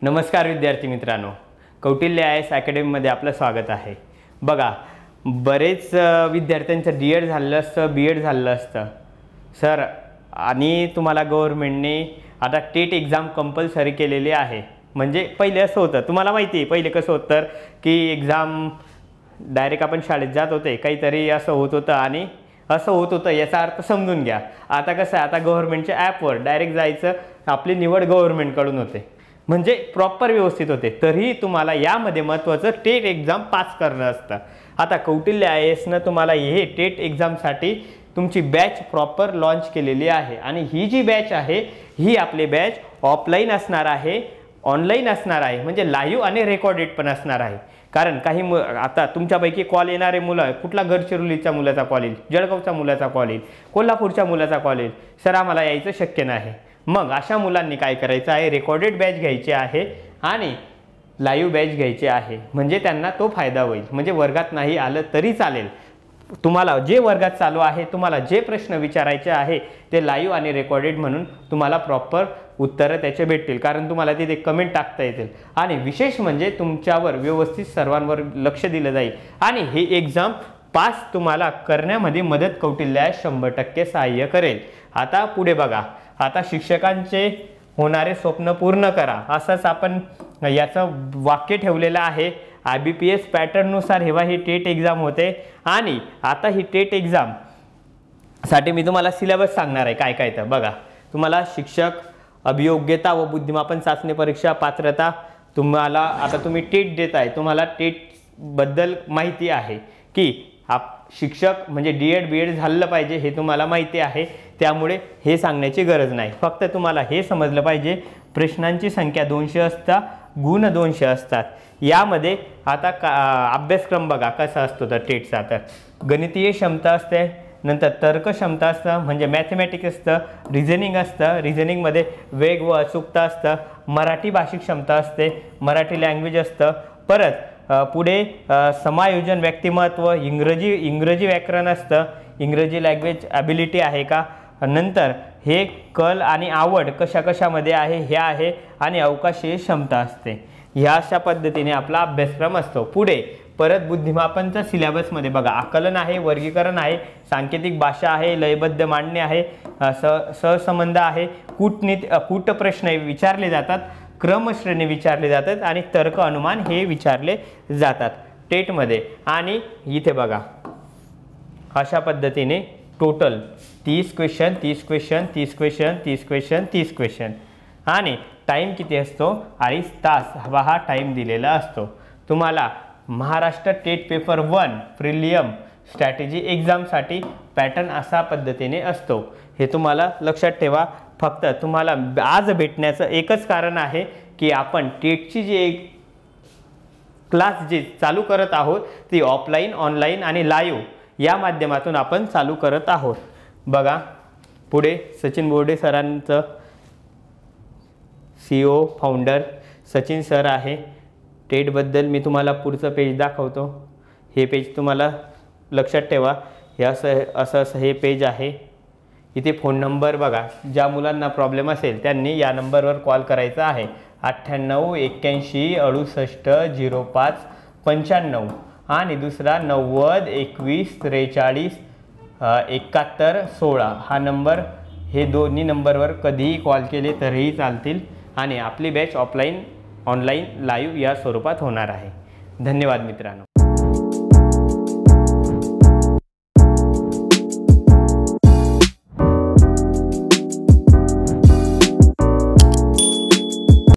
नमस्कार विद्यार्थी मित्रांनो, कौटिल्य IAS अकॅडमीमध्ये आपलं स्वागत आहे। बघा, बरेच विद्यार्थ्यांचं डी एड झालं असतं, बी एड झालं असतं सर, आणि तुम्हाला गव्हर्नमेंटने आता टेट एक्झाम कंपल्सरी केलेली आहे। म्हणजे पहिले असं होतं, तुम्हाला माहिती आहे पहिले कसं होतं की एक्झाम डायरेक्ट आपण शाळेत जात होते, काहीतरी असं होत होतं आणि असं होत होतं याचा अर्थ समजून घ्या। आता कसं आहे, आता गव्हर्नमेंटच्या ॲपवर डायरेक्ट जायचं, आपली निवड गव्हर्नमेंटकडून होते, म्हणजे प्रॉपर व्यवस्थित होते। तरीही तुम्हाला यामध्ये महत्त्वाचं टेट एक्झाम पास करणं असतं। आता कौटिल्य IASनं तुम्हाला हे टेट एक्झामसाठी तुमची बॅच प्रॉपर लॉन्च केलेली आहे आणि ही जी बॅच आहे ही आपली बॅच ऑफलाईन असणार आहे, ऑनलाईन असणार आहे, म्हणजे लाईव्ह आणि रेकॉर्डेड पण असणार आहे। कारण काही आता तुमच्यापैकी कॉल येणारे मुलं, कुठला गडचिरोलीच्या मुलाचा कॉल येईल, जळगावच्या मुलाचा कॉल येईल, कोल्हापूरच्या मुलाचा कॉल येईल, सर आम्हाला यायचं शक्य नाही। मग अशा मुलांनी काय करायचं आहे, रेकॉर्डेड बॅच घ्यायची आहे आणि लाईव्ह बॅच घ्यायची आहे, म्हणजे त्यांना तो फायदा होईल। म्हणजे वर्गात नाही आलं तरी चालेल, तुम्हाला जे वर्गात चालू आहे, तुम्हाला जे प्रश्न विचारायचे आहे ते लाईव्ह आणि रेकॉर्डेड म्हणून तुम्हाला प्रॉपर उत्तरं त्याचे भेटतील, कारण तुम्हाला तिथे कमेंट टाकता येतील आणि विशेष म्हणजे तुमच्यावर व्यवस्थित सर्वांवर लक्ष दिलं जाईल आणि हे एक्झाम पास तुम्हाला करण्यामध्ये मदत कौटिल्य 100% सहाय्य करेल। आता पुढे बघा, आता शिक्षकांचे होणारे स्वप्न पूर्ण करा, असंच आपण याचं वाक्य ठेवलेलं आहे। IBPS पॅटर्ननुसार हेवा ही टेट एक्झाम होते आणि आता ही टेट एक्झाम साठी मी तुम्हाला सिलेबस सांगणार आहे काय काय। तर बघा, तुम्हाला शिक्षक अभियोग्यता व बुद्धिमापन चाचणी परीक्षा पात्रता, तुम्हाला आता तुम्ही टेट देताय, तुम्हाला टेट बद्दल माहिती आहे की शिक्षक म्हणजे DED BED झालं पाहिजे हे तुम्हाला माहिती आहे, त्यामुळे हे सांगण्याची गरज नाही। फक्त तुम्हाला हे समजलं पाहिजे प्रश्नांची संख्या 200 असतात, गुण 200 असतात। यामध्ये आता अभ्यासक्रम बघा कसा असतो तर टेटचा, तर गणितीय क्षमता असते, नंतर तर्क क्षमता असतं म्हणजे मॅथमॅटिक्स असतं, रिझनिंग असतं, रिझनिंगमध्ये वेग व अचूकता असतं, मराठी भाषिक क्षमता असते, मराठी लँग्वेज असतं, परत पुढे समायोजन व्यक्तिमत्व, इंग्रजी व्याकरण असतं, इंग्रजी लँग्वेज ॲबिलिटी आहे का, नंतर हे कल आणि आवड कशामध्ये आहे हे आहे, आणि अवकाशीय क्षमता असते। ह्या अशा पद्धतीने आपला अभ्यासक्रम असतो। पुढे परत बुद्धिमापनच्या सिलेबसमध्ये बघा, आकलन आहे, वर्गीकरण आहे, सांकेतिक भाषा आहे, लयबद्ध मांडणी आहे, सहसंबंध आहे, कूट प्रश्न विचारले जातात, क्रमश्रेणी विचारले जातात आणि तर्क अनुमान हे विचारले जातात टेटमध्ये। आणि इथे बघा अशा पद्धतीने total 30 question 30 question 30 question 30 question 30 question आणि टाइम किती असतो, 2.5 तास हा टाइम दिलेला असतो। तुम्हाला Maharashtra TET paper 1 prelim strategy एक्झामसाठी पॅटर्न अशा पद्धतीने असतो, हे तुम्हाला लक्षात ठेवा। फक्त तुम्हाला आज भेटण्याचं एकच कारण आहे की आपण टेटची जी क्लास जी चालू करत आहोत ती ऑफलाईन, ऑनलाईन आणि लाईव्ह या माध्यमातून आपण चालू करत आहोत। बघा पुढे सचिन बोर्डे सरांचं CEO फाउंडर सचिन सर आहे। टेटबद्दल मी तुम्हाला पुढचं पेज दाखवतो, हे पेज तुम्हाला लक्षात ठेवा, हे असं हे पेज आहे। इथे फोन नंबर बघा, ज्या मुलांना प्रॉब्लेम असेल त्यांनी या नंबरवर कॉल करायचा आहे, 98 81 68 05 95 आणि दुसरा 90 21 43 71 16 हा नंबर। हे दोन्ही नंबरवर कधीही कॉल केले तरीही चालतील आणि आपली बॅच ऑफलाईन, ऑनलाईन, लाईव्ह या स्वरूपात होणार आहे। धन्यवाद मित्रांनो।